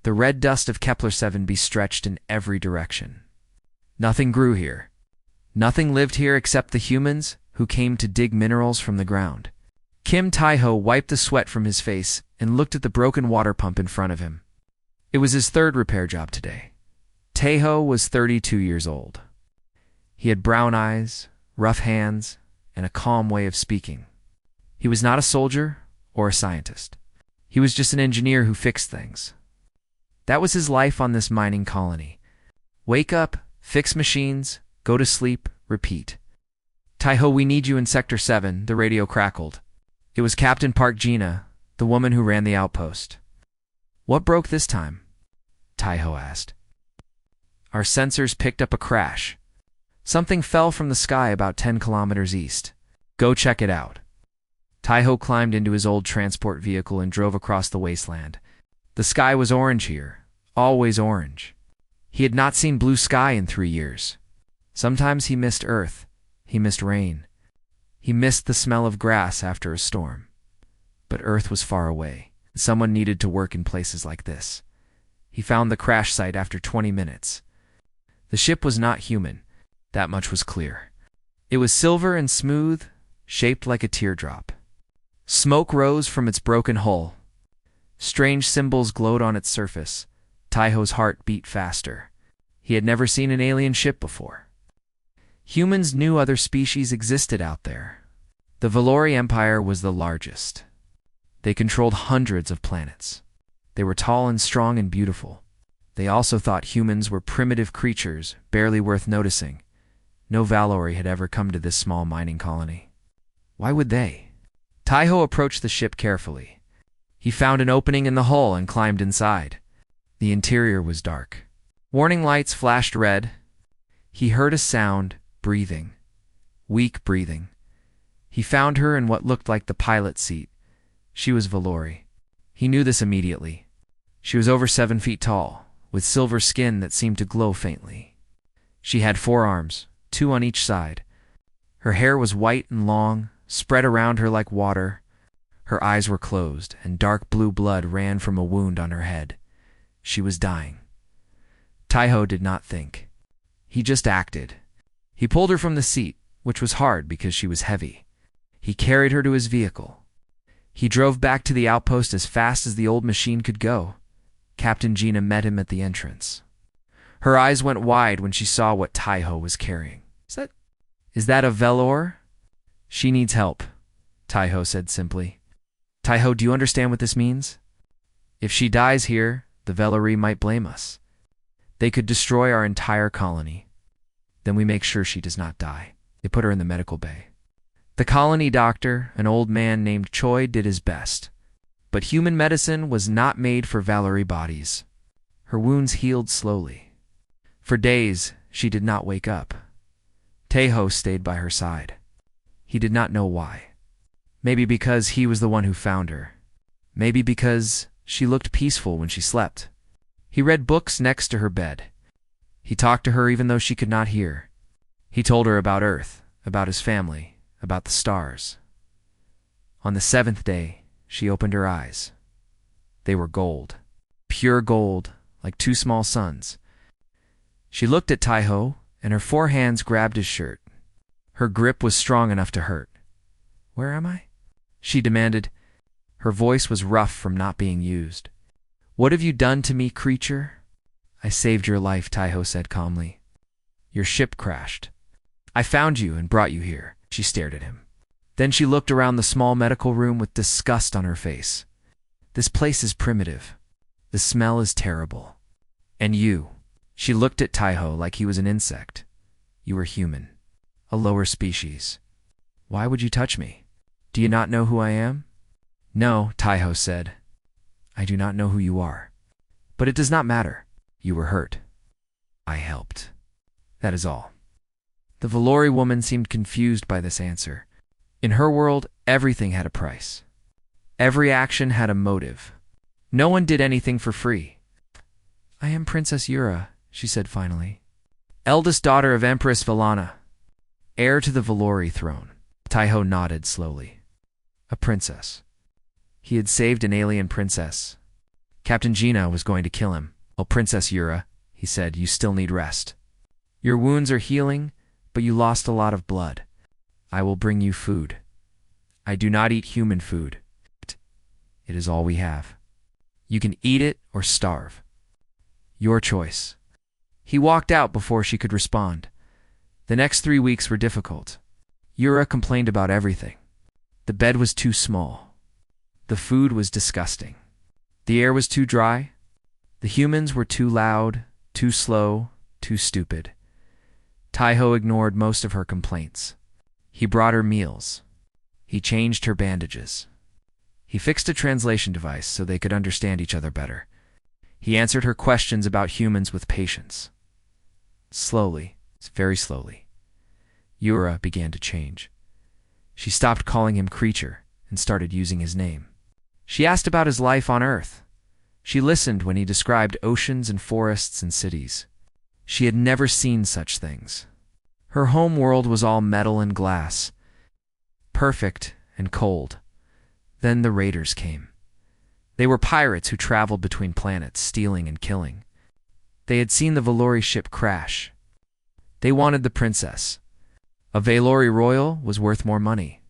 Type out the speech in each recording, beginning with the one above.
The red dust of Kepler-7b stretched in every direction. Nothing grew here. Nothing lived here except the humans who came to dig minerals from the ground. Kim Tae-ho wiped the sweat from his face and looked at the broken water pump in front of him. It was his third repair job today. Tae-ho was 32 years old. He had brown eyes, rough hands, and a calm way of speaking. He was not a soldier or a scientist. He was just an engineer who fixed things. That was his life on this mining colony. Wake up, fix machines, go to sleep, repeat. Tae-ho, we need you in Sector 7, the radio crackled. It was Captain Park Gina, the woman who ran the outpost. What broke this time? Tae-ho asked. Our sensors picked up a crash. Something fell from the sky about 10 kilometers east. Go check it out. Tae-ho climbed into his old transport vehicle and drove across the wasteland. The sky was orange here, always orange. He had not seen blue sky in 3 years. Sometimes he missed Earth. He missed rain. He missed the smell of grass after a storm. But Earth was far away. Someone needed to work in places like this. He found the crash site after 20 minutes. The ship was not human. That much was clear. It was silver and smooth, shaped like a teardrop. Smoke rose from its broken hull. Strange symbols glowed on its surface. Tae-ho's heart beat faster. He had never seen an alien ship before. Humans knew other species existed out there. The Valori Empire was the largest. They controlled hundreds of planets. They were tall and strong and beautiful. They also thought humans were primitive creatures, barely worth noticing. No Valori had ever come to this small mining colony. Why would they? Tae-ho approached the ship carefully. He found an opening in the hull and climbed inside. The interior was dark. Warning lights flashed red. He heard a sound, breathing. Weak breathing. He found her in what looked like the pilot seat. She was Valori. He knew this immediately. She was over 7 feet tall, with silver skin that seemed to glow faintly. She had 4 arms, 2 on each side. Her hair was white and long, spread around her like water. Her eyes were closed, and dark blue blood ran from a wound on her head. She was dying. Tae-ho did not think. He just acted. He pulled her from the seat, which was hard because she was heavy. He carried her to his vehicle. He drove back to the outpost as fast as the old machine could go. Captain Gina met him at the entrance. Her eyes went wide when she saw what Tae-ho was carrying. Is that a Velour? She needs help, Tae-ho said simply. Tae-ho, do you understand what this means? If she dies here, the Velori might blame us. They could destroy our entire colony. Then we make sure she does not die. They put her in the medical bay. The colony doctor, an old man named Choi, did his best. But human medicine was not made for Valori bodies. Her wounds healed slowly. For days, she did not wake up. Tae-ho stayed by her side. He did not know why. Maybe because he was the one who found her. Maybe because she looked peaceful when she slept. He read books next to her bed. He talked to her even though she could not hear. He told her about Earth, about his family, about the stars. On the 7th day, she opened her eyes. They were gold. Pure gold, like 2 small suns. She looked at Tae-ho, and her 4 hands grabbed his shirt. Her grip was strong enough to hurt. Where am I? She demanded. Her voice was rough from not being used. What have you done to me, creature? I saved your life, Tae-ho said calmly. Your ship crashed. I found you and brought you here. She stared at him. Then she looked around the small medical room with disgust on her face. This place is primitive. The smell is terrible. And you. She looked at Tae-ho like he was an insect. You were human. A lower species. Why would you touch me? Do you not know who I am? No, Tae-ho said. I do not know who you are. But it does not matter. You were hurt. I helped. That is all. The Valori woman seemed confused by this answer. In her world, everything had a price. Every action had a motive. No one did anything for free. I am Princess Yura, she said finally. Eldest daughter of Empress Valana. Heir to the Valori throne. Tae-ho nodded slowly. A princess. He had saved an alien princess. Captain Gina was going to kill him. "Oh, Princess Yura," he said, "you still need rest. Your wounds are healing, but you lost a lot of blood. I will bring you food. I do not eat human food. It is all we have. You can eat it or starve. Your choice." He walked out before she could respond. The next 3 weeks were difficult. Yura complained about everything. The bed was too small. The food was disgusting. The air was too dry. The humans were too loud, too slow, too stupid. Taiho ignored most of her complaints. He brought her meals. He changed her bandages. He fixed a translation device so they could understand each other better. He answered her questions about humans with patience. Slowly, very slowly, Yura began to change. She stopped calling him creature and started using his name. She asked about his life on Earth. She listened when he described oceans and forests and cities. She had never seen such things. Her home world was all metal and glass, perfect and cold. Then the raiders came. They were pirates who traveled between planets, stealing and killing. They had seen the Valori ship crash. They wanted the princess. A Valori royal was worth more money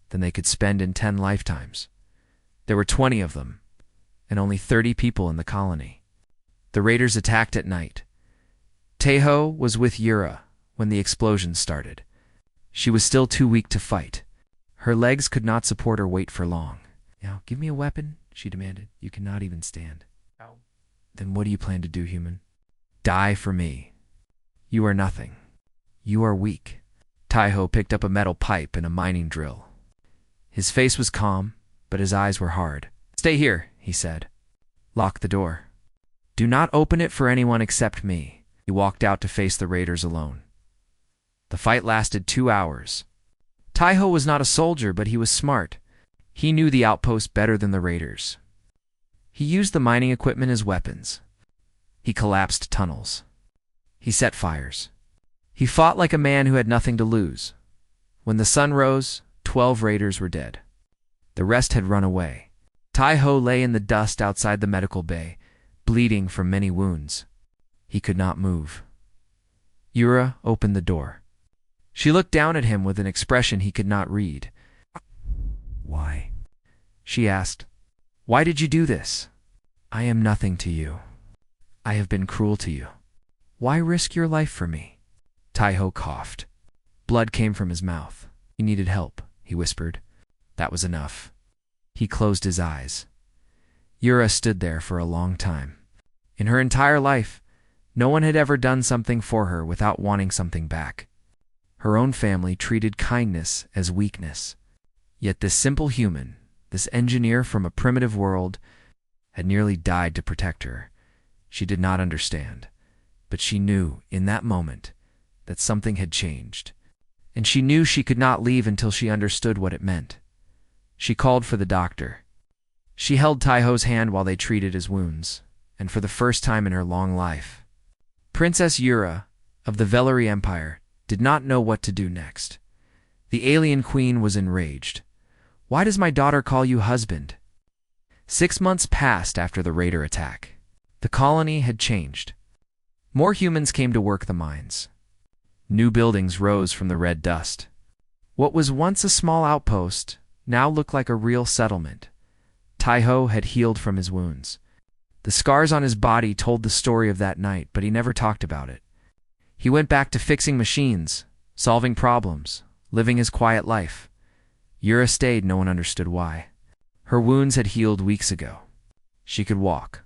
than they could spend in 10 lifetimes. There were 20 of them, and only 30 people in the colony. The raiders attacked at night. Taiho was with Yura when the explosion started. She was still too weak to fight. Her legs could not support her weight for long. "Now, give me a weapon," she demanded. "You cannot even stand." "Oh." "Then what do you plan to do, human?" "Die for me. You are nothing. You are weak." Taiho picked up a metal pipe and a mining drill. His face was calm, but his eyes were hard. "Stay here," he said. "Lock the door. Do not open it for anyone except me." He walked out to face the raiders alone. The fight lasted 2 hours. Taiho was not a soldier, but he was smart. He knew the outpost better than the raiders. He used the mining equipment as weapons. He collapsed tunnels. He set fires. He fought like a man who had nothing to lose. When the sun rose, 12 raiders were dead. The rest had run away. Taiho lay in the dust outside the medical bay, bleeding from many wounds. He could not move. Yura opened the door. She looked down at him with an expression he could not read. "Why?" she asked. "Why did you do this?" "I am nothing to you. I have been cruel to you. Why risk your life for me?" Taiho coughed. Blood came from his mouth. He needed help, he whispered. That was enough. He closed his eyes. Yura stood there for a long time. In her entire life, no one had ever done something for her without wanting something back. Her own family treated kindness as weakness. Yet this simple human, this engineer from a primitive world, had nearly died to protect her. She did not understand, but she knew in that moment that something had changed, and she knew she could not leave until she understood what it meant. She called for the doctor. She held Taiho's hand while they treated his wounds, and for the first time in her long life, Princess Yura of the Velari Empire did not know what to do next. The alien queen was enraged. "Why does my daughter call you husband?" 6 months passed after the raider attack. The colony had changed. More humans came to work the mines. New buildings rose from the red dust. What was once a small outpost now looked like a real settlement. Taiho had healed from his wounds. The scars on his body told the story of that night, but he never talked about it. He went back to fixing machines, solving problems, living his quiet life. Yura stayed, no one understood why. Her wounds had healed weeks ago. She could walk.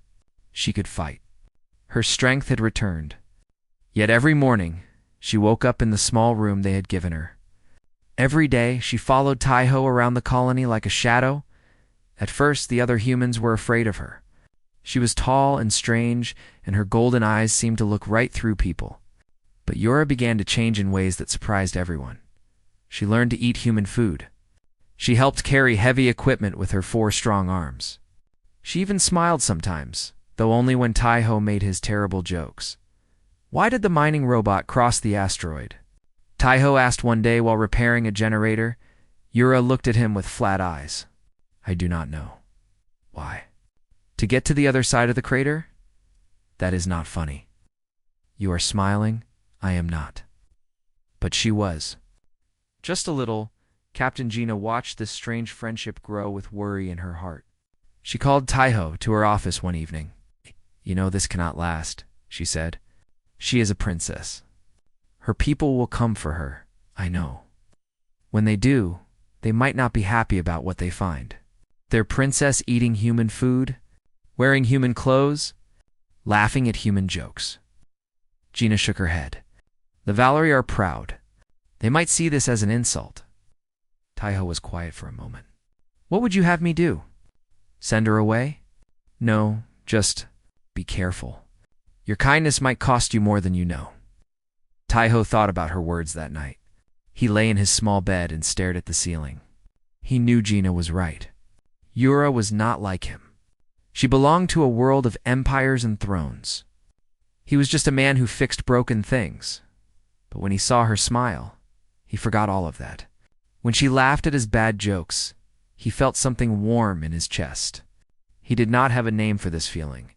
She could fight. Her strength had returned. Yet every morning, she woke up in the small room they had given her. Every day, she followed Taiho around the colony like a shadow. At first, the other humans were afraid of her. She was tall and strange, and her golden eyes seemed to look right through people. But Yura began to change in ways that surprised everyone. She learned to eat human food. She helped carry heavy equipment with her 4 strong arms. She even smiled sometimes, though only when Taiho made his terrible jokes. Why did the mining robot cross the asteroid? Taiho asked one day while repairing a generator. Yura looked at him with flat eyes. "I do not know." "Why?" To get to the other side of the crater? That is not funny. You are smiling. I am not. But she was. Just a little, Captain Gina watched this strange friendship grow with worry in her heart. She called Taiho to her office one evening. You know, this cannot last, she said. She is a princess. Her people will come for her, I know. When they do, they might not be happy about what they find. Their princess eating human food, wearing human clothes, laughing at human jokes. Gina shook her head. The Valerie are proud. They might see this as an insult. Taiho was quiet for a moment. What would you have me do? Send her away? No, just be careful. Your kindness might cost you more than you know. Taiho thought about her words that night. He lay in his small bed and stared at the ceiling. He knew Gina was right. Yura was not like him. She belonged to a world of empires and thrones. He was just a man who fixed broken things. But when he saw her smile, he forgot all of that. When she laughed at his bad jokes, he felt something warm in his chest. He did not have a name for this feeling.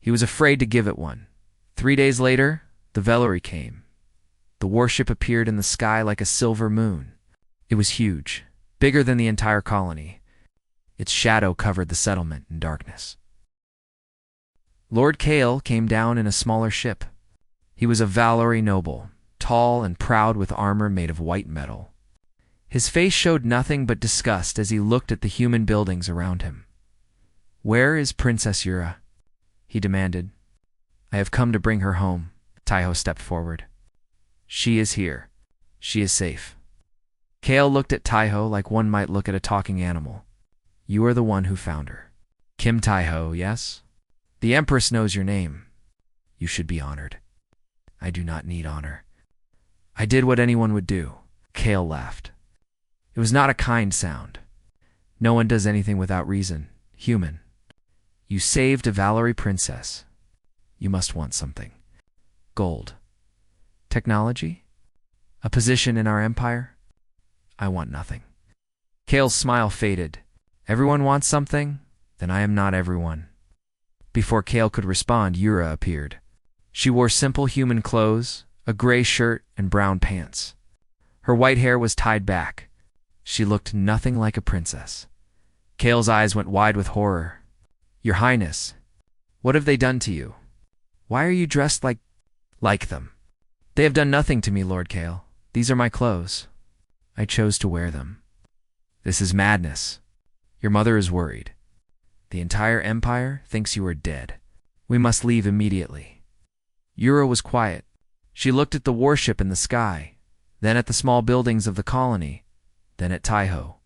He was afraid to give it one. 3 days later, the Valerie came. The warship appeared in the sky like a silver moon. It was huge, bigger than the entire colony. Its shadow covered the settlement in darkness. Lord Kale came down in a smaller ship. He was a Valerie noble, tall and proud with armor made of white metal. His face showed nothing but disgust as he looked at the human buildings around him. Where is Princess Yura? He demanded. I have come to bring her home. Taiho stepped forward. She is here. She is safe. Kale looked at Taiho like one might look at a talking animal. You are the one who found her. Kim Taiho, yes? The Empress knows your name. You should be honored. I do not need honor. I did what anyone would do. Kale laughed. It was not a kind sound. No one does anything without reason. Human. You saved a Valerie princess. You must want something. Gold. Technology? A position in our empire? I want nothing. Kale's smile faded. Everyone wants something? Then I am not everyone. Before Kale could respond, Yura appeared. She wore simple human clothes, a gray shirt and brown pants. Her white hair was tied back. She looked nothing like a princess. Kale's eyes went wide with horror. Your Highness, what have they done to you? Why are you dressed like them? They have done nothing to me, Lord Kale. These are my clothes. I chose to wear them. This is madness. Your mother is worried. The entire empire thinks you are dead. We must leave immediately. Yura was quiet. She looked at the warship in the sky, then at the small buildings of the colony, then at Taiho.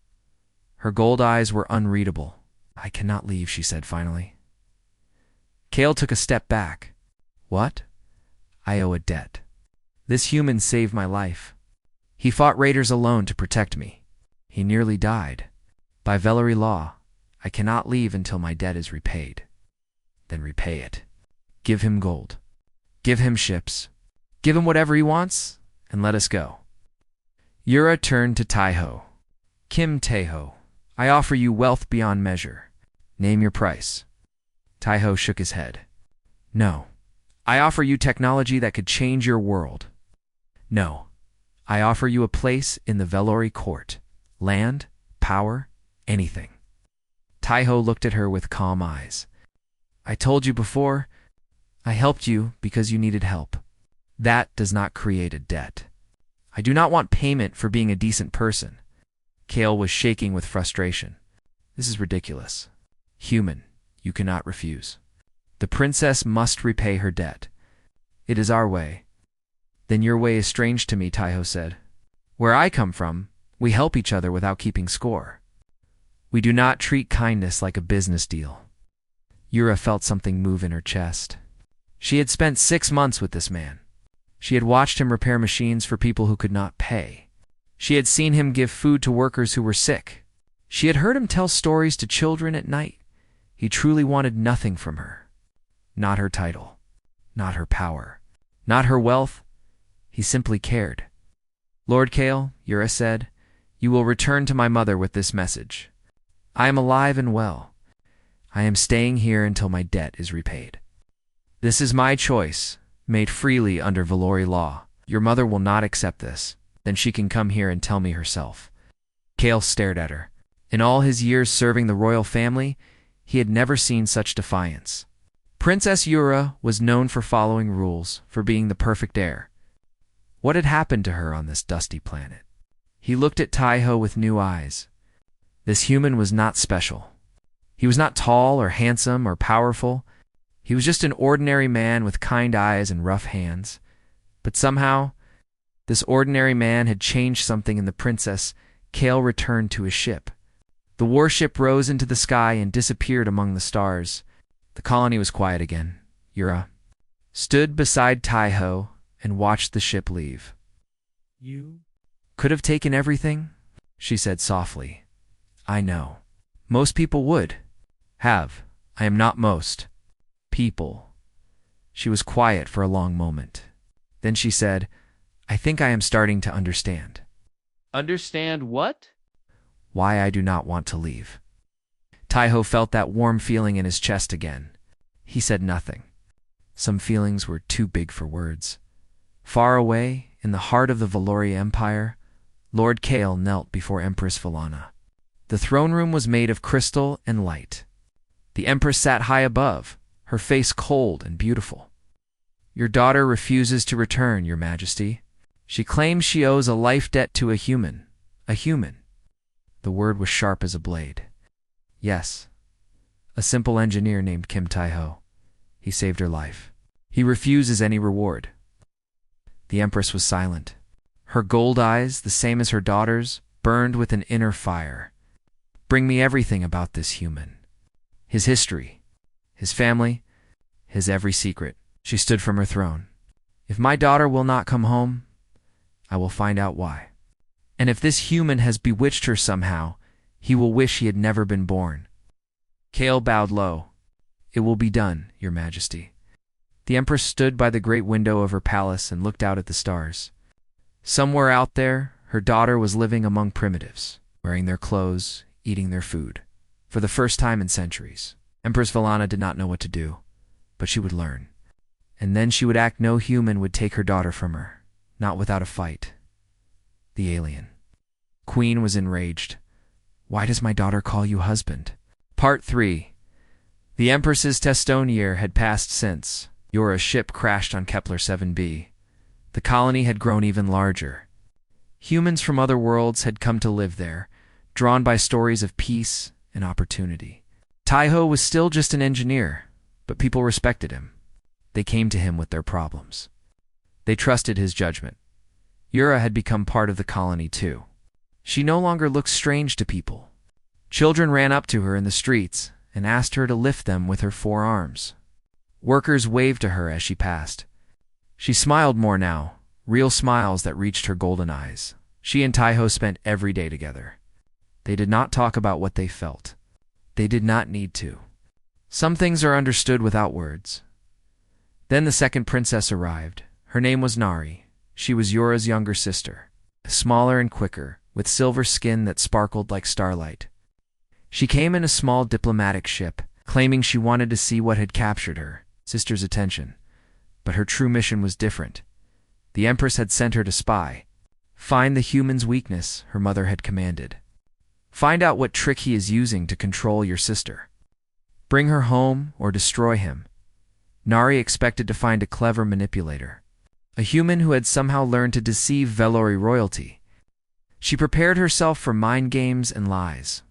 Her gold eyes were unreadable. I cannot leave, she said finally. Kale took a step back. What? I owe a debt. This human saved my life. He fought raiders alone to protect me. He nearly died. By Valerie law, I cannot leave until my debt is repaid. Then repay it. Give him gold. Give him ships. Give him whatever he wants, and let us go. Yura turned to Taiho. Kim Taiho, I offer you wealth beyond measure. Name your price. Taiho shook his head. No. I offer you technology that could change your world. No. I offer you a place in the Valerie court. Land, power, anything. Taiho looked at her with calm eyes. I told you before, I helped you because you needed help. That does not create a debt. I do not want payment for being a decent person. Kale was shaking with frustration. This is ridiculous. Human, you cannot refuse. The princess must repay her debt. It is our way. Then your way is strange to me, Taiho said. Where I come from, we help each other without keeping score. We do not treat kindness like a business deal. Yura felt something move in her chest. She had spent 6 months with this man. She had watched him repair machines for people who could not pay. She had seen him give food to workers who were sick. She had heard him tell stories to children at night. He truly wanted nothing from her. Not her title. Not her power. Not her wealth. He simply cared. Lord Kale, Yura said, you will return to my mother with this message. I am alive and well. I am staying here until my debt is repaid. This is my choice, made freely under Valori law. Your mother will not accept this. Then she can come here and tell me herself." Kale stared at her. In all his years serving the royal family, he had never seen such defiance. Princess Yura was known for following rules, for being the perfect heir. What had happened to her on this dusty planet? He looked at Taiho with new eyes. This human was not special. He was not tall or handsome or powerful. He was just an ordinary man with kind eyes and rough hands. But somehow, this ordinary man had changed something in the princess. Kale returned to his ship. The warship rose into the sky and disappeared among the stars. The colony was quiet again. Yura stood beside Taiho and watched the ship leave. "You could have taken everything," she said softly. "I know. Most people would have. I am not most people." She was quiet for a long moment. Then she said, "I think I am starting to understand." understand what?" "Why I do not want to leave." Taiho felt that warm feeling in his chest again. He said nothing. Some feelings were too big for words. Far away, in the heart of the Valori Empire, Lord Kale knelt before Empress Valana. The throne room was made of crystal and light. The Empress sat high above, her face cold and beautiful. "Your daughter refuses to return, Your Majesty. She claims she owes a life debt to a human. A human." The word was sharp as a blade. "Yes. A simple engineer named Kim Taiho. He saved her life. He refuses any reward." The Empress was silent. Her gold eyes, the same as her daughter's, burned with an inner fire. "Bring me everything about this human. His history, his family, his every secret." She stood from her throne. "If my daughter will not come home, I will find out why. And if this human has bewitched her somehow, he will wish he had never been born." Kale bowed low. "It will be done, Your Majesty." The Empress stood by the great window of her palace and looked out at the stars. Somewhere out there, her daughter was living among primitives, wearing their clothes, eating their food. For the first time in centuries, Empress Valana did not know what to do, but she would learn. And then she would act no human would take her daughter from her, not without a fight. The alien. Queen was enraged. "Why does my daughter call you husband?" Part 3. The Empress's Testone year had passed since Yura's ship crashed on Kepler 7b. The colony had grown even larger. Humans from other worlds had come to live there, drawn by stories of peace and opportunity. Taiho was still just an engineer, but people respected him. They came to him with their problems. They trusted his judgment. Yura had become part of the colony too. She no longer looked strange to people. Children ran up to her in the streets and asked her to lift them with her 4 arms. Workers waved to her as she passed. She smiled more now, real smiles that reached her golden eyes. She and Taiho spent every day together. They did not talk about what they felt. They did not need to. Some things are understood without words. Then the second princess arrived. Her name was Nari. She was Yura's younger sister, smaller and quicker, with silver skin that sparkled like starlight. She came in a small diplomatic ship, claiming she wanted to see what had captured her sister's attention. But her true mission was different. The Empress had sent her to spy. Find the human's weakness, her mother had commanded. Find out what trick he is using to control your sister. Bring her home or destroy him. Nari expected to find a clever manipulator, a human who had somehow learned to deceive Valori royalty. She prepared herself for mind games and lies.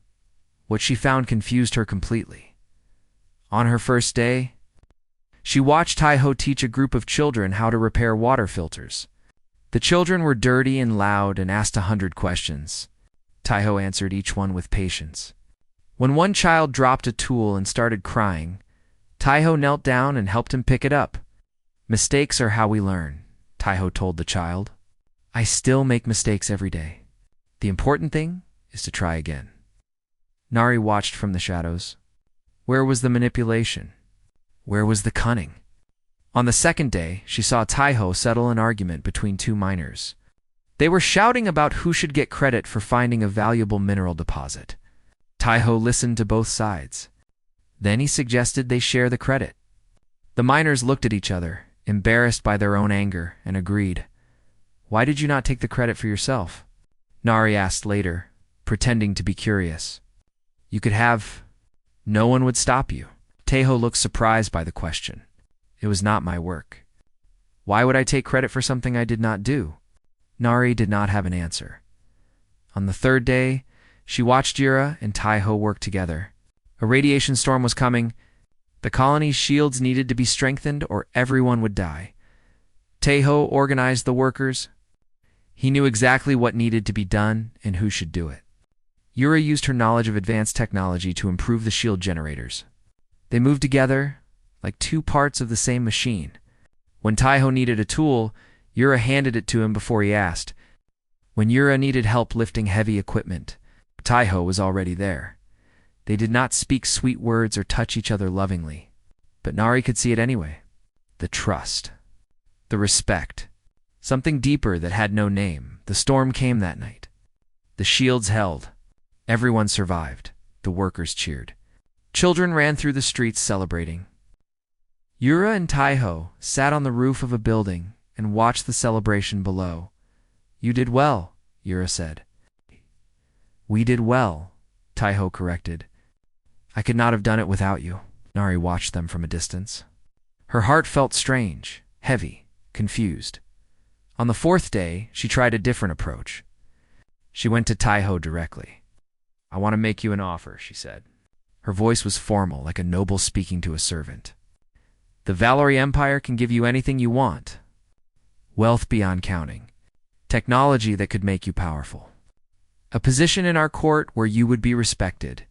What she found confused her completely. On her first day, she watched Taiho teach a group of children how to repair water filters. The children were dirty and loud and asked 100 questions. Taiho answered each one with patience. When one child dropped a tool and started crying, Taiho knelt down and helped him pick it up. "Mistakes are how we learn," Taiho told the child. "I still make mistakes every day. The important thing is to try again." Nari watched from the shadows. Where was the manipulation? Where was the cunning? On the second day, she saw Taiho settle an argument between 2 miners. They were shouting about who should get credit for finding a valuable mineral deposit. Taiho listened to both sides. Then he suggested they share the credit. The miners looked at each other, embarrassed by their own anger, and agreed. Why did you not take the credit for yourself? Nari asked later, pretending to be curious. You could have. No one would stop you. Taeho looked surprised by the question. It was not my work. Why would I take credit for something I did not do? Nari did not have an answer. On the third day, she watched Yura and Taeho work together. A radiation storm was coming. The colony's shields needed to be strengthened or everyone would die. Taeho organized the workers. He knew exactly what needed to be done and who should do it. Yura used her knowledge of advanced technology to improve the shield generators. They moved together like two parts of the same machine. When Taeho needed a tool, Yura handed it to him before he asked. When Yura needed help lifting heavy equipment, Taeho was already there. They did not speak sweet words or touch each other lovingly, but Nari could see it anyway. The trust. The respect. Something deeper that had no name. The storm came that night. The shields held. Everyone survived. The workers cheered. Children ran through the streets celebrating. Yura and Taeho sat on the roof of a building and watched the celebration below. You did well, Yura said. We did well, Taeho corrected. I could not have done it without you. Nari watched them from a distance. Her heart felt strange, heavy, confused. On the fourth day, she tried a different approach. She went to Taeho directly. I want to make you an offer, she said. Her voice was formal, like a noble speaking to a servant. The Valory Empire can give you anything you want. Wealth beyond counting. Technology that could make you powerful. A position in our court where you would be respected.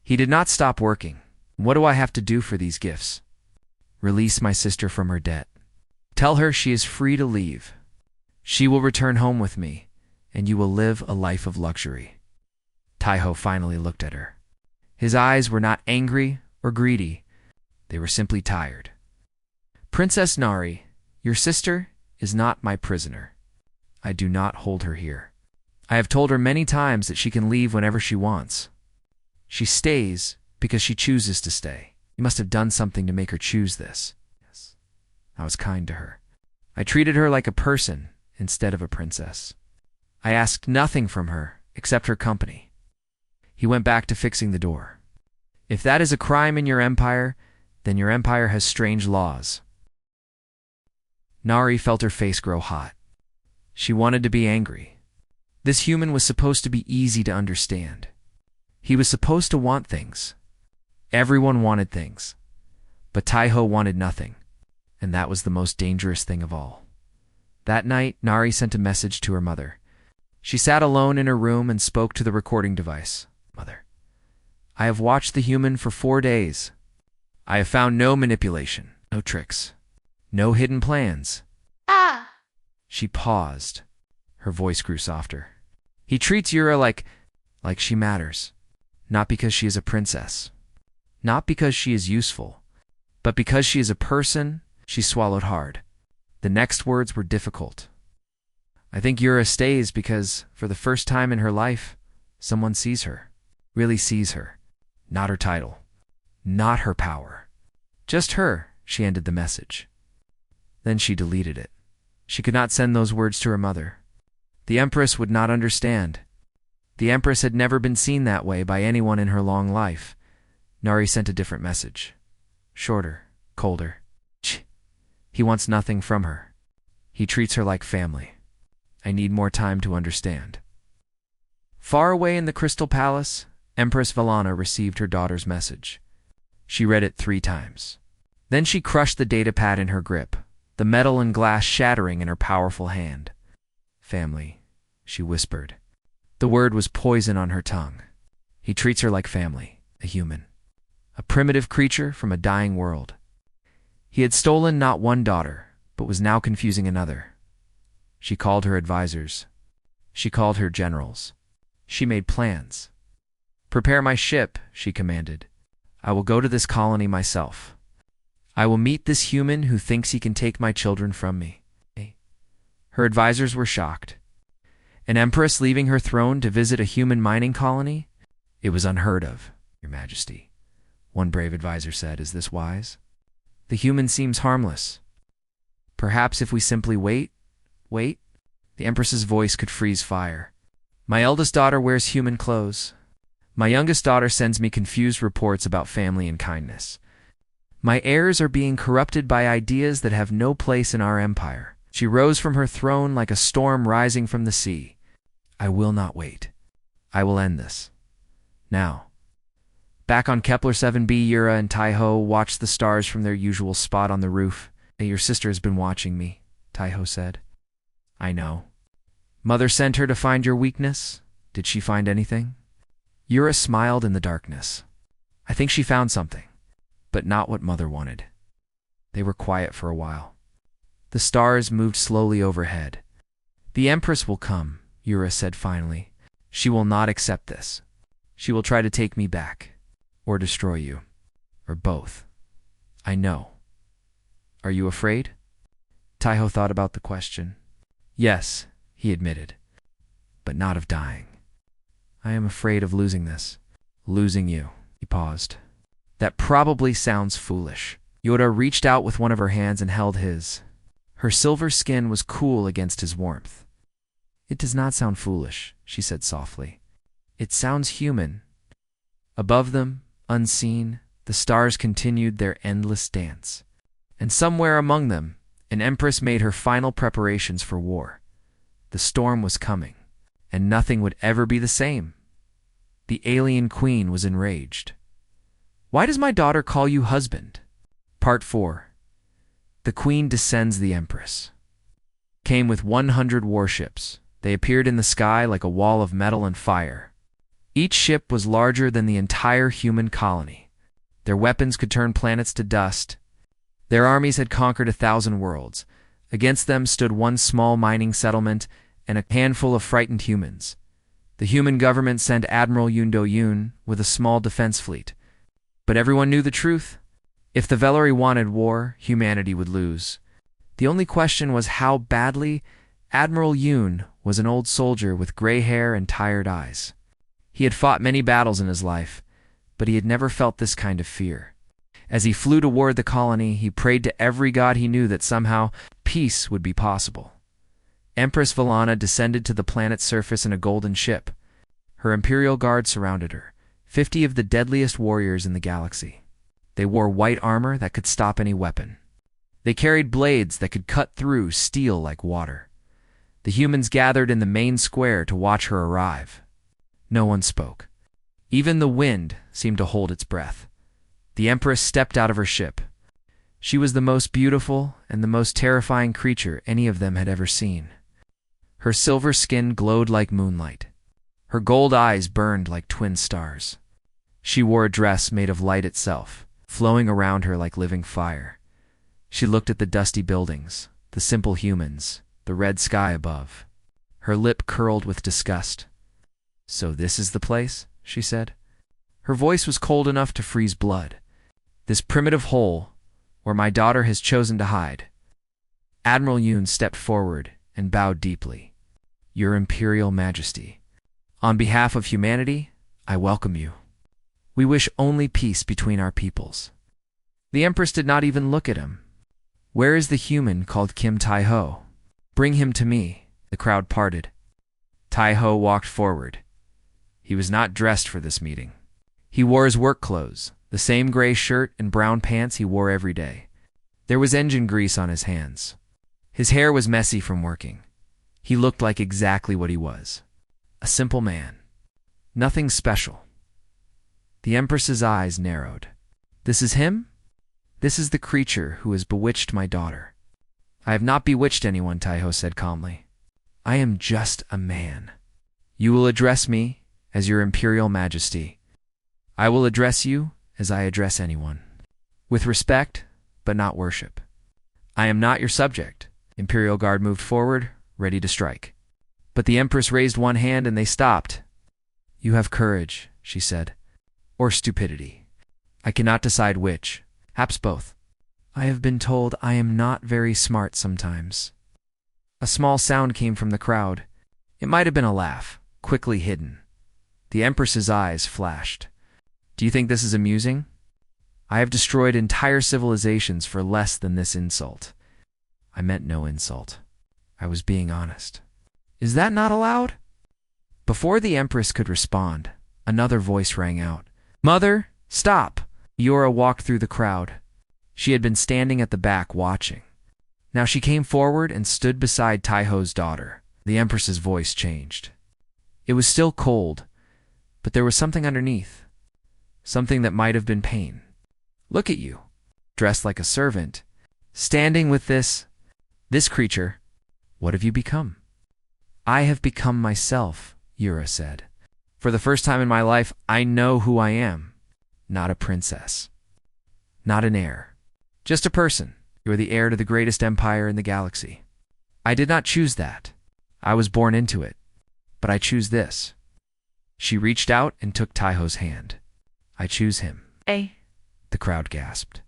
He did not stop working. What do I have to do for these gifts? Release my sister from her debt. Tell her she is free to leave. She will return home with me, and you will live a life of luxury. Taeho finally looked at her. His eyes were not angry or greedy. They were simply tired. Princess Nari, your sister is not my prisoner. I do not hold her here. I have told her many times that she can leave whenever she wants. She stays because she chooses to stay. You must have done something to make her choose this. Yes. I was kind to her. I treated her like a person instead of a princess. I asked nothing from her except her company. He went back to fixing the door. If that is a crime in your empire, then your empire has strange laws. Nari felt her face grow hot. She wanted to be angry. This human was supposed to be easy to understand. He was supposed to want things. Everyone wanted things. But Taeho wanted nothing, and that was the most dangerous thing of all. That night, Nari sent a message to her mother. She sat alone in her room and spoke to the recording device. Mother, I have watched the human for 4 days. I have found no manipulation, no tricks, no hidden plans. Ah! She paused. Her voice grew softer. He treats Yura like she matters. Not because she is a princess. Not because she is useful. But because she is a person. She swallowed hard. The next words were difficult. I think Yura stays because, for the first time in her life, someone sees her. Really sees her. Not her title. Not her power. Just her, she ended the message. Then she deleted it. She could not send those words to her mother. The Empress would not understand. The Empress had never been seen that way by anyone in her long life. Nari sent a different message. Shorter, colder. He wants nothing from her. He treats her like family. I need more time to understand. Far away in the Crystal Palace, Empress Valana received her daughter's message. She read it 3 times. Then she crushed the datapad in her grip, the metal and glass shattering in her powerful hand. Family, she whispered. The word was poison on her tongue. He treats her like family, a human, a primitive creature from a dying world. He had stolen not one daughter, but was now confusing another. She called her advisors. She called her generals. She made plans. Prepare my ship, she commanded. I will go to this colony myself. I will meet this human who thinks he can take my children from me. Her advisors were shocked. An empress leaving her throne to visit a human mining colony? It was unheard of, Your Majesty. One brave advisor said, is this wise? The human seems harmless. Perhaps if we simply wait? The empress's voice could freeze fire. My eldest daughter wears human clothes. My youngest daughter sends me confused reports about family and kindness. My heirs are being corrupted by ideas that have no place in our empire. She rose from her throne like a storm rising from the sea. I will not wait. I will end this. Now. Back on Kepler 7b, Yura and Taiho watched the stars from their usual spot on the roof. Your sister has been watching me, Taiho said. I know. Mother sent her to find your weakness. Did she find anything? Yura smiled in the darkness. I think she found something, but not what Mother wanted. They were quiet for a while. The stars moved slowly overhead. The Empress will come, Yura said finally. She will not accept this. She will try to take me back, or destroy you, or both. I know. Are you afraid? Taiho thought about the question. Yes, he admitted, but not of dying. I am afraid of losing this. Losing you. He paused. That probably sounds foolish. Yoda reached out with one of her hands and held his. Her silver skin was cool against his warmth. It does not sound foolish, she said softly. It sounds human. Above them, unseen, the stars continued their endless dance. And somewhere among them, an empress made her final preparations for war. The storm was coming, and nothing would ever be the same. The alien queen was enraged. Why does my daughter call you husband? Part 4. The queen descends the empress. Came with 100 warships. They appeared in the sky like a wall of metal and fire. Each ship was larger than the entire human colony. Their weapons could turn planets to dust. Their armies had conquered 1,000 worlds. Against them stood one small mining settlement and a handful of frightened humans. The human government sent Admiral Yoon Do-yoon with a small defense fleet. But everyone knew the truth. If the Velari wanted war, humanity would lose. The only question was how badly. Admiral Yoon was an old soldier with gray hair and tired eyes. He had fought many battles in his life, but he had never felt this kind of fear. As he flew toward the colony, he prayed to every god he knew that somehow peace would be possible. Empress Valana descended to the planet's surface in a golden ship. Her Imperial Guard surrounded her, 50 of the deadliest warriors in the galaxy. They wore white armor that could stop any weapon. They carried blades that could cut through steel like water. The humans gathered in the main square to watch her arrive. No one spoke. Even the wind seemed to hold its breath. The Empress stepped out of her ship. She was the most beautiful and the most terrifying creature any of them had ever seen. Her silver skin glowed like moonlight. Her gold eyes burned like twin stars. She wore a dress made of light itself, flowing around her like living fire. She looked at the dusty buildings, the simple humans, the red sky above. Her lip curled with disgust. So this is the place, she said. Her voice was cold enough to freeze blood. This primitive hole, where my daughter has chosen to hide. Admiral Yoon stepped forward and bowed deeply. Your Imperial Majesty, on behalf of humanity, I welcome you. We wish only peace between our peoples. The Empress did not even look at him. Where is the human called Kim Tai-ho? Bring him to me. The crowd parted. Tai-ho walked forward. He was not dressed for this meeting. He wore his work clothes, the same gray shirt and brown pants he wore every day. There was engine grease on his hands. His hair was messy from working. He looked like exactly what he was. A simple man. Nothing special. The Empress's eyes narrowed. This is him? This is the creature who has bewitched my daughter. I have not bewitched anyone, Taiho said calmly. I am just a man. You will address me as your Imperial Majesty. I will address you as I address anyone. With respect, but not worship. I am not your subject. Imperial Guard moved forward, ready to strike. But the Empress raised one hand and they stopped. You have courage, she said. Or stupidity. I cannot decide which. Perhaps both. I have been told I am not very smart sometimes. A small sound came from the crowd. It might have been a laugh, quickly hidden. The Empress's eyes flashed. Do you think this is amusing? I have destroyed entire civilizations for less than this insult. I meant no insult. I was being honest. Is that not allowed? Before the Empress could respond, another voice rang out. Mother, stop! Yura walked through the crowd. She had been standing at the back watching. Now she came forward and stood beside Taiho's daughter. The Empress's voice changed. It was still cold, but there was something underneath. Something that might have been pain. Look at you, dressed like a servant, standing with this creature. What have you become? I have become myself, Yura said. For the first time in my life, I know who I am. Not a princess. Not an heir. Just a person. You are the heir to the greatest empire in the galaxy. I did not choose that. I was born into it. But I choose this. She reached out and took Taiho's hand. I choose him. The crowd gasped.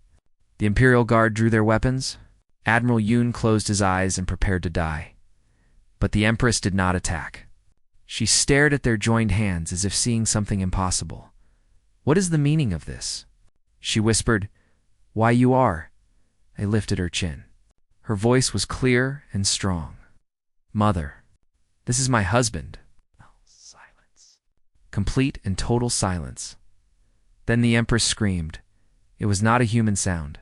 The Imperial Guard drew their weapons. Admiral Yoon closed his eyes and prepared to die. But the Empress did not attack. She stared at their joined hands as if seeing something impossible. What is the meaning of this? She whispered, Why you are. I lifted her chin. Her voice was clear and strong. Mother, this is my husband. Silence. Complete and total silence. Then the Empress screamed. It was not a human sound.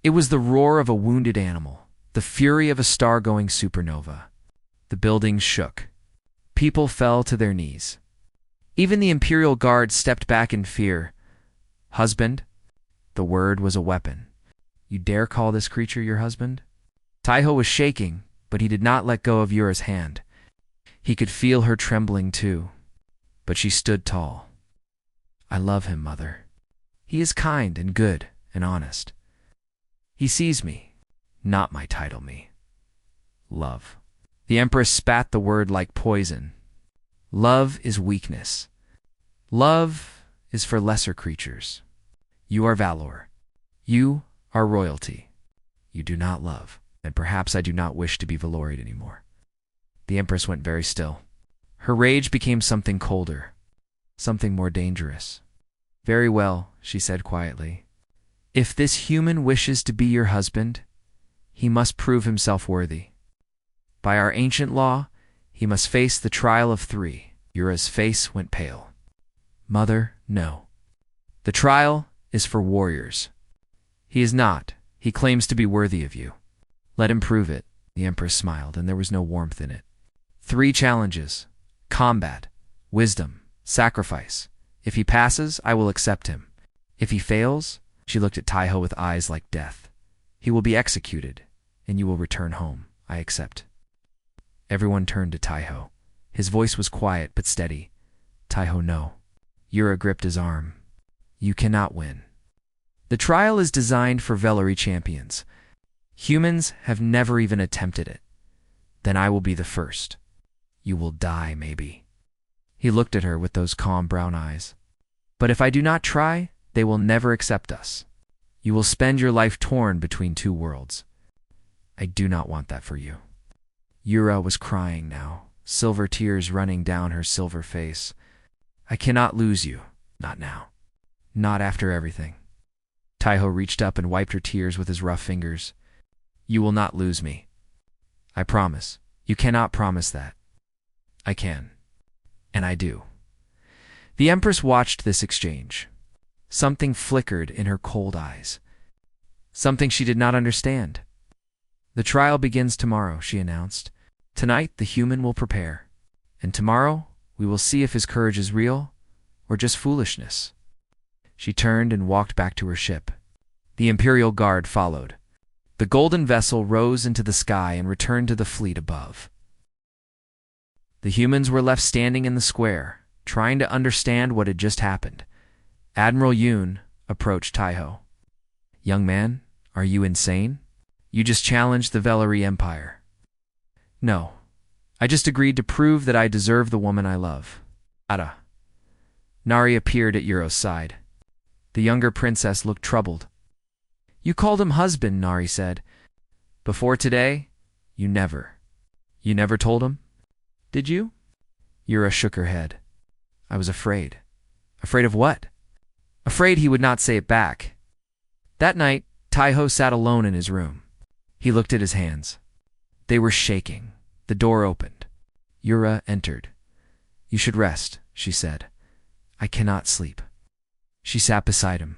It was the roar of a wounded animal, the fury of a star-going supernova. The buildings shook. People fell to their knees. Even the Imperial Guard stepped back in fear. Husband? The word was a weapon. You dare call this creature your husband? Taiho was shaking, but he did not let go of Yura's hand. He could feel her trembling too, but she stood tall. I love him, Mother. He is kind and good and honest. He sees me, not my title me. Love. The Empress spat the word like poison. Love is weakness. Love is for lesser creatures. You are Valor. You are royalty. You do not love, and perhaps I do not wish to be Valoried anymore. The Empress went very still. Her rage became something colder, something more dangerous. Very well, she said quietly. If this human wishes to be your husband, he must prove himself worthy. By our ancient law, he must face the trial of 3. Yura's face went pale. Mother, no. The trial is for warriors. He is not. He claims to be worthy of you. Let him prove it. The Empress smiled, and there was no warmth in it. 3 challenges. Combat, wisdom, sacrifice. If he passes, I will accept him. If he fails, she looked at Taiho with eyes like death. He will be executed, and you will return home. I accept. Everyone turned to Taiho. His voice was quiet but steady. Taiho, no. Yura gripped his arm. You cannot win. The trial is designed for Velori champions. Humans have never even attempted it. Then I will be the first. You will die, maybe. He looked at her with those calm brown eyes. But if I do not try, they will never accept us. You will spend your life torn between 2 worlds. I do not want that for you. Yura was crying now, silver tears running down her silver face. I cannot lose you. Not now. Not after everything. Taiho reached up and wiped her tears with his rough fingers. You will not lose me. I promise. You cannot promise that. I can. And I do. The Empress watched this exchange. Something flickered in her cold eyes. Something she did not understand. The trial begins tomorrow, she announced. Tonight the human will prepare, and tomorrow We will see if his courage is real or just foolishness." She turned and walked back to her ship. The Imperial Guard followed. The golden vessel rose into the sky and returned to the fleet above. The humans were left standing in the square, trying to understand what had just happened. Admiral Yoon approached Taiho. "Young man, are you insane? You just challenged the Vellery Empire." "No. I just agreed to prove that I deserve the woman I love." Ada. Nari appeared at Yuro's side. The younger princess looked troubled. "You called him husband," Nari said. "Before today, you never told him? Did you?" Yura shook her head. "I was afraid." "Afraid of what?" "Afraid he would not say it back." That night, Taiho sat alone in his room. He looked at his hands. They were shaking. The door opened. Yura entered. "You should rest," she said. "I cannot sleep." She sat beside him.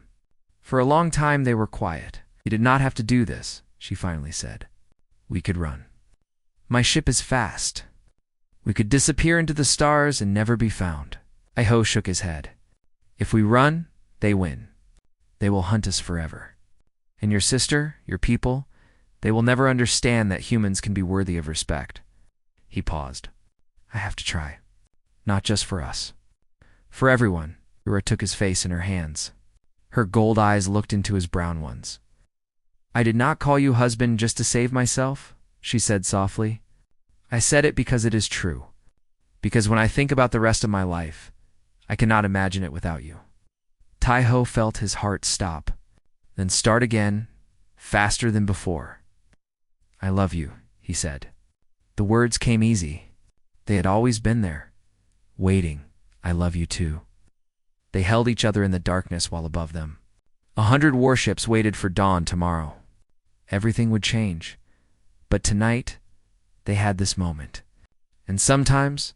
For a long time they were quiet. "You did not have to do this," she finally said. "We could run. My ship is fast. We could disappear into the stars and never be found." Taiho shook his head. "If we run, they win. They will hunt us forever. And your sister, your people, they will never understand that humans can be worthy of respect." He paused. "I have to try. Not just for us. For everyone." Yura took his face in her hands. Her gold eyes looked into his brown ones. "I did not call you husband just to save myself," she said softly. "I said it because it is true. Because when I think about the rest of my life, I cannot imagine it without you." Taiho felt his heart stop, then start again, faster than before. "I love you," he said. The words came easy. They had always been there, waiting. "I love you too." They held each other in the darkness while above them. 100 warships waited for dawn tomorrow. Everything would change. But tonight, they had this moment. And sometimes,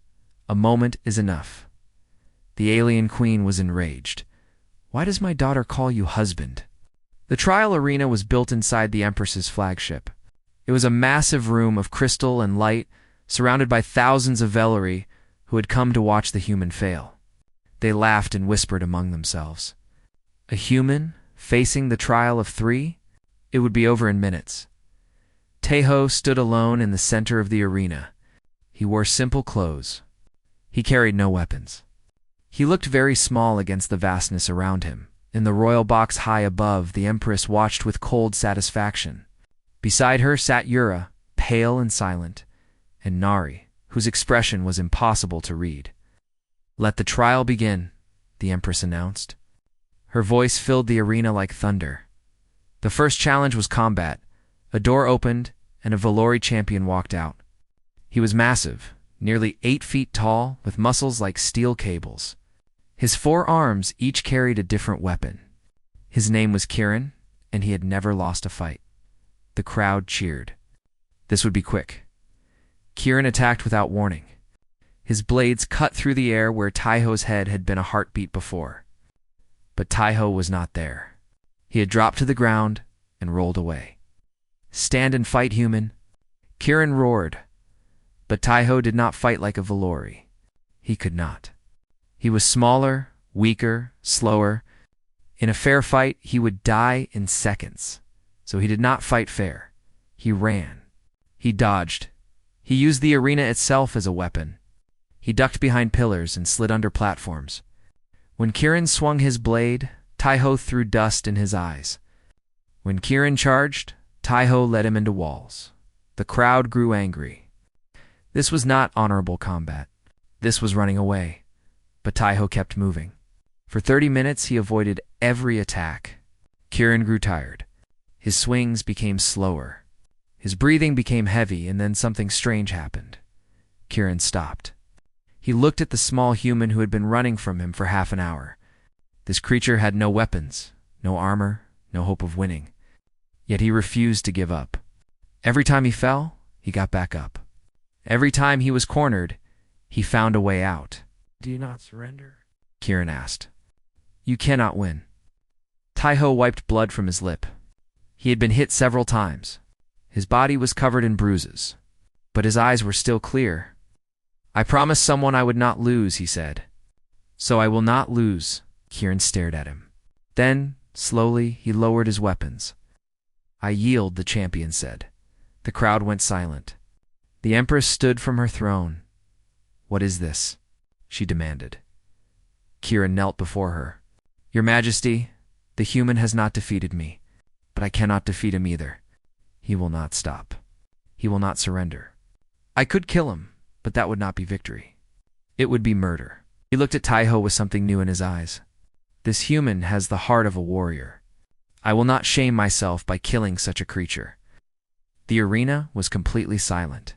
a moment is enough. The alien queen was enraged. "Why does my daughter call you husband?" The trial arena was built inside the Empress's flagship. It was a massive room of crystal and light, surrounded by thousands of Vellery who had come to watch the human fail. They laughed and whispered among themselves. A human facing the trial of 3? It would be over in minutes. Taiho stood alone in the center of the arena. He wore simple clothes. He carried no weapons. He looked very small against the vastness around him. In the royal box high above, the Empress watched with cold satisfaction. Beside her sat Yura, pale and silent, and Nari, whose expression was impossible to read. "Let the trial begin," the Empress announced. Her voice filled the arena like thunder. The first challenge was combat. A door opened, and a Vellery champion walked out. He was massive, nearly 8 feet tall, with muscles like steel cables. His 4 arms each carried a different weapon. His name was Kirin, and he had never lost a fight. The crowd cheered. This would be quick. Kirin attacked without warning. His blades cut through the air where Taiho's head had been a heartbeat before. But Taiho was not there. He had dropped to the ground and rolled away. "Stand and fight, human!" Kirin roared. But Taiho did not fight like a Vellery. He could not. He was smaller, weaker, slower. In a fair fight, he would die in seconds. So he did not fight fair. He ran. He dodged. He used the arena itself as a weapon. He ducked behind pillars and slid under platforms. When Kirin swung his blade, Taiho threw dust in his eyes. When Kirin charged, Taiho led him into walls. The crowd grew angry. This was not honorable combat. This was running away. But Taiho kept moving. For 30 minutes he avoided every attack. Kirin grew tired. His swings became slower. His breathing became heavy, and then something strange happened. Kirin stopped. He looked at the small human who had been running from him for half an hour. This creature had no weapons, no armor, no hope of winning. Yet he refused to give up. Every time he fell, he got back up. Every time he was cornered, he found a way out. "Do you not surrender?" Kirin asked. "You cannot win." Taiho wiped blood from his lip. He had been hit several times. His body was covered in bruises, but his eyes were still clear. I promised someone I would not lose, he said. So I will not lose. Kieran stared at him. Then, slowly, he lowered his weapons. I yield, the champion said. The crowd went silent. The Empress stood from her throne. What is this? She demanded. Kieran knelt before her. Your Majesty, the human has not defeated me, but I cannot defeat him either. He will not stop. He will not surrender. I could kill him, but that would not be victory. It would be murder. He looked at Taiho with something new in his eyes. This human has the heart of a warrior. I will not shame myself by killing such a creature. The arena was completely silent.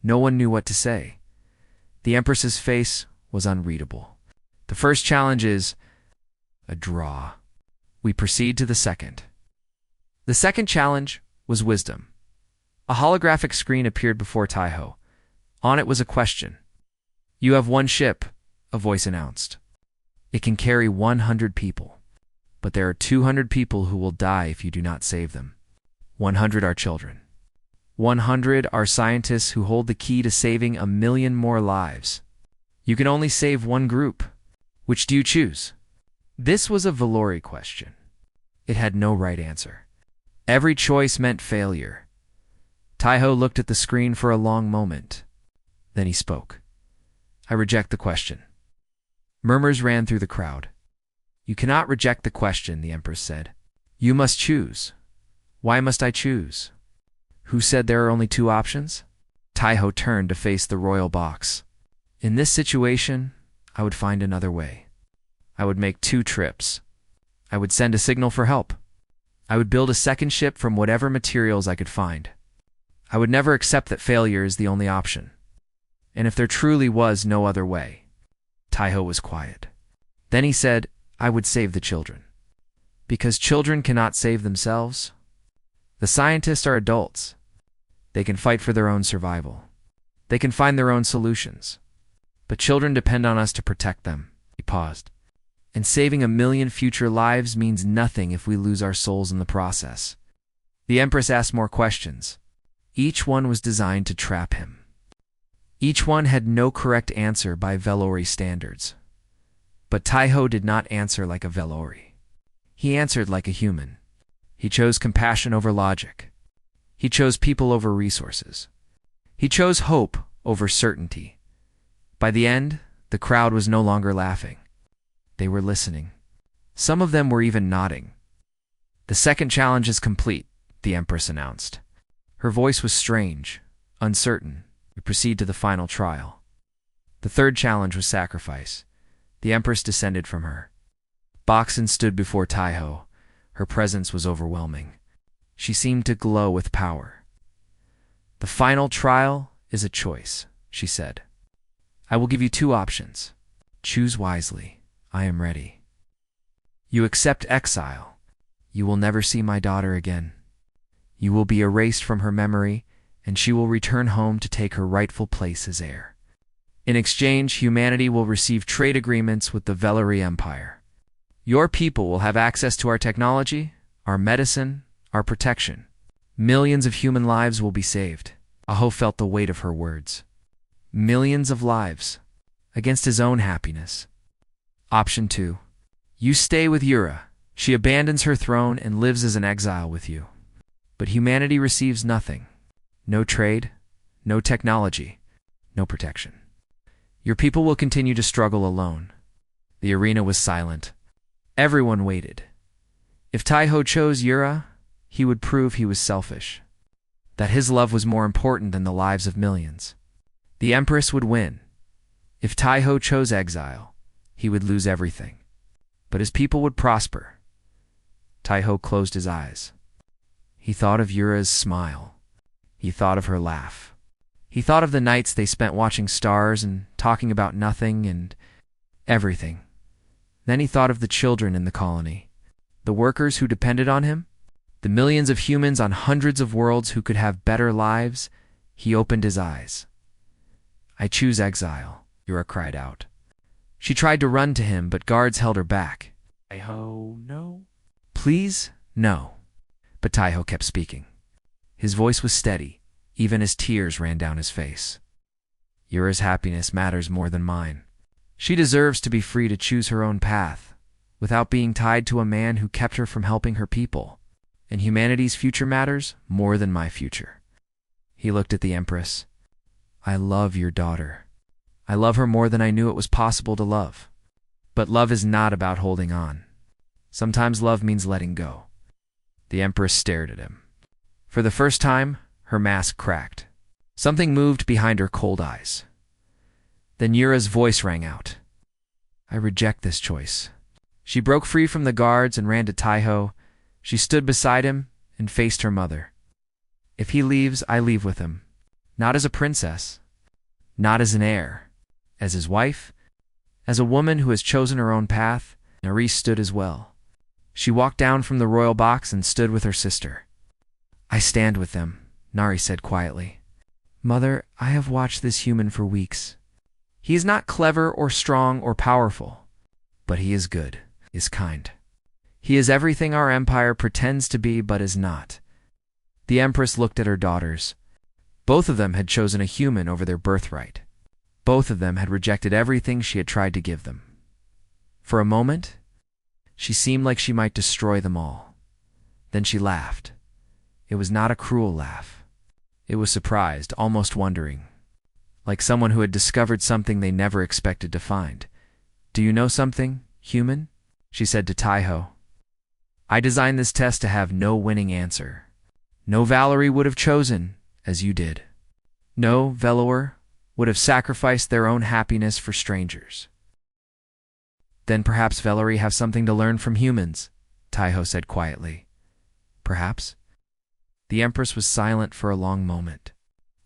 No one knew what to say. The Empress's face was unreadable. The first challenge is a draw. We proceed to the second. The second challenge was wisdom. A holographic screen appeared before Taiho. On it was a question. You have one ship, a voice announced. It can carry 100 people, but there are 200 people who will die if you do not save them. 100 are children. 100 are scientists who hold the key to saving 1,000,000 more lives. You can only save one group. Which do you choose? This was a Valori question. It had no right answer. Every choice meant failure. Taiho looked at the screen for a long moment. Then he spoke. I reject the question. Murmurs ran through the crowd. You cannot reject the question, the Empress said. You must choose. Why must I choose? Who said there are only two options? Taiho turned to face the royal box. In this situation, I would find another way. I would make 2 trips. I would send a signal for help. I would build a second ship from whatever materials I could find. I would never accept that failure is the only option. And if there truly was no other way. Taiho was quiet. Then he said, I would save the children. Because children cannot save themselves. The scientists are adults. They can fight for their own survival. They can find their own solutions. But children depend on us to protect them. He paused. And saving 1,000,000 future lives means nothing if we lose our souls in the process. The Empress asked more questions. Each one was designed to trap him. Each one had no correct answer by Valori standards. But Taiho did not answer like a Valori. He answered like a human. He chose compassion over logic. He chose people over resources. He chose hope over certainty. By the end, the crowd was no longer laughing. They were listening. Some of them were even nodding. The second challenge is complete, the Empress announced. Her voice was strange, uncertain. We proceed to the final trial. The third challenge was sacrifice. The Empress descended from her. Boxen stood before Taiho. Her presence was overwhelming. She seemed to glow with power. The final trial is a choice, she said. I will give you 2 options. Choose wisely. I am ready. You accept exile. You will never see my daughter again. You will be erased from her memory, and she will return home to take her rightful place as heir. In exchange, humanity will receive trade agreements with the Velari Empire. Your people will have access to our technology, our medicine, our protection. Millions of human lives will be saved. Aho felt the weight of her words. Millions of lives, against his own happiness. Option 2. You stay with Yura. She abandons her throne and lives as an exile with you. But humanity receives nothing. No trade, no technology, no protection. Your people will continue to struggle alone. The arena was silent. Everyone waited. If Taiho chose Yura, he would prove he was selfish. That his love was more important than the lives of millions. The Empress would win. If Taiho chose exile, he would lose everything. But his people would prosper. Taiho closed his eyes. He thought of Yura's smile. He thought of her laugh. He thought of the nights they spent watching stars and talking about nothing and everything. Then he thought of the children in the colony, the workers who depended on him, the millions of humans on hundreds of worlds who could have better lives. He opened his eyes. I choose exile, Yura cried out. She tried to run to him, but guards held her back. Taiho, no. Please, no. But Taiho kept speaking. His voice was steady, even as tears ran down his face. Yura's happiness matters more than mine. She deserves to be free to choose her own path, without being tied to a man who kept her from helping her people. And humanity's future matters more than my future." He looked at the Empress. "I love your daughter. I love her more than I knew it was possible to love. But love is not about holding on. Sometimes love means letting go." The Empress stared at him. For the first time, her mask cracked. Something moved behind her cold eyes. Then Yura's voice rang out. "I reject this choice." She broke free from the guards and ran to Taiho. She stood beside him and faced her mother. "If he leaves, I leave with him. Not as a princess, not as an heir, as his wife, as a woman who has chosen her own path." Narration stood as well. She walked down from the royal box and stood with her sister. "I stand with them," Nari said quietly. "Mother, I have watched this human for weeks. He is not clever or strong or powerful, but he is good, is kind. He is everything our empire pretends to be but is not." The Empress looked at her daughters. Both of them had chosen a human over their birthright. Both of them had rejected everything she had tried to give them. For a moment, she seemed like she might destroy them all. Then she laughed. It was not a cruel laugh. It was surprised, almost wondering, like someone who had discovered something they never expected to find. "Do you know something, human?" she said to Taiho. "I designed this test to have no winning answer. No Valerie would have chosen as you did. No Velour would have sacrificed their own happiness for strangers." "Then perhaps Valerie have something to learn from humans," Taiho said quietly. "Perhaps?" The Empress was silent for a long moment.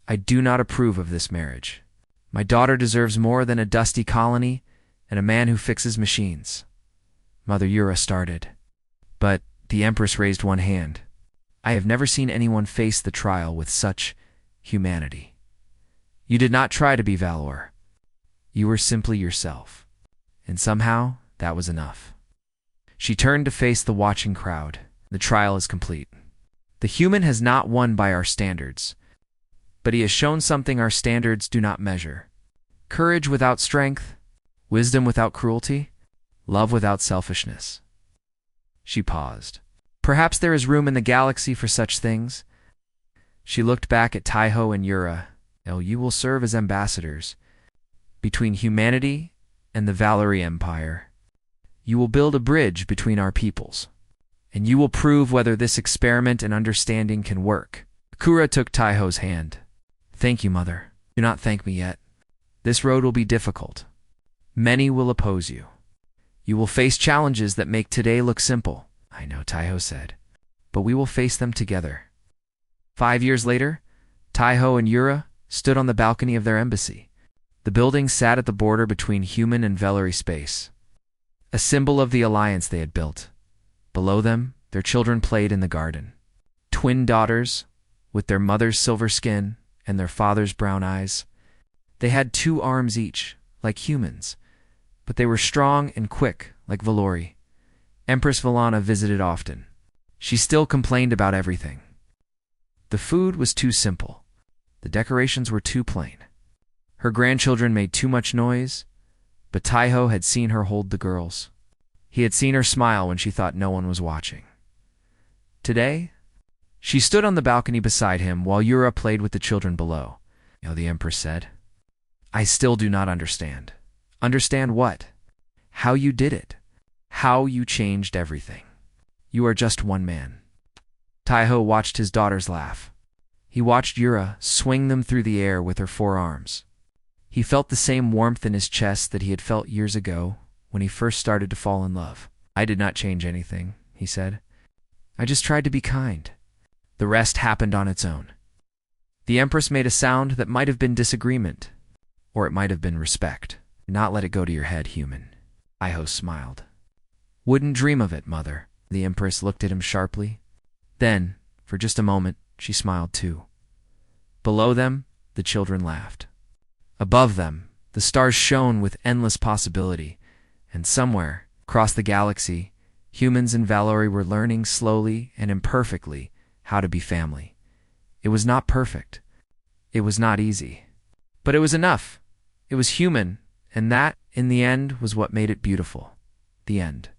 "I do not approve of this marriage. My daughter deserves more than a dusty colony and a man who fixes machines." Mother Yura started. But the Empress raised one hand. "I have never seen anyone face the trial with such humanity. You did not try to be Valor. You were simply yourself. And somehow, that was enough." She turned to face the watching crowd. "The trial is complete. The human has not won by our standards, but he has shown something our standards do not measure. Courage without strength, wisdom without cruelty, love without selfishness." She paused. "Perhaps there is room in the galaxy for such things." She looked back at Taiho and Yura. "You will serve as ambassadors between humanity and the Valerie Empire. You will build a bridge between our peoples, and you will prove whether this experiment and understanding can work." Akura took Taiho's hand. "Thank you, Mother. Do not thank me yet. This road will be difficult. Many will oppose you. You will face challenges that make today look simple." "I know," Taiho said, "but we will face them together." 5 years later, Taiho and Yura stood on the balcony of their embassy. The building sat at the border between human and Valerie space, a symbol of the alliance they had built. Below them, their children played in the garden. Twin daughters, with their mother's silver skin and their father's brown eyes. They had 2 arms each, like humans, but they were strong and quick, like Valori. Empress Valana visited often. She still complained about everything. The food was too simple. The decorations were too plain. Her grandchildren made too much noise, but Taiho had seen her hold the girls. He had seen her smile when she thought no one was watching. Today, she stood on the balcony beside him while Yura played with the children below. The Empress said, "I still do not understand." "Understand what?" "How you did it. How you changed everything. You are just one man." Taiho watched his daughters laugh. He watched Yura swing them through the air with her 4 arms. He felt the same warmth in his chest that he had felt years ago when he first started to fall in love. "I did not change anything," he said. "I just tried to be kind. The rest happened on its own." The Empress made a sound that might have been disagreement, or it might have been respect. "Do not let it go to your head, human." Taiho smiled. "Wouldn't dream of it, Mother." The Empress looked at him sharply. Then, for just a moment, she smiled too. Below them, the children laughed. Above them, the stars shone with endless possibility, and somewhere, across the galaxy, humans and Valori were learning slowly and imperfectly how to be family. It was not perfect. It was not easy. But it was enough. It was human, and that, in the end, was what made it beautiful. The end.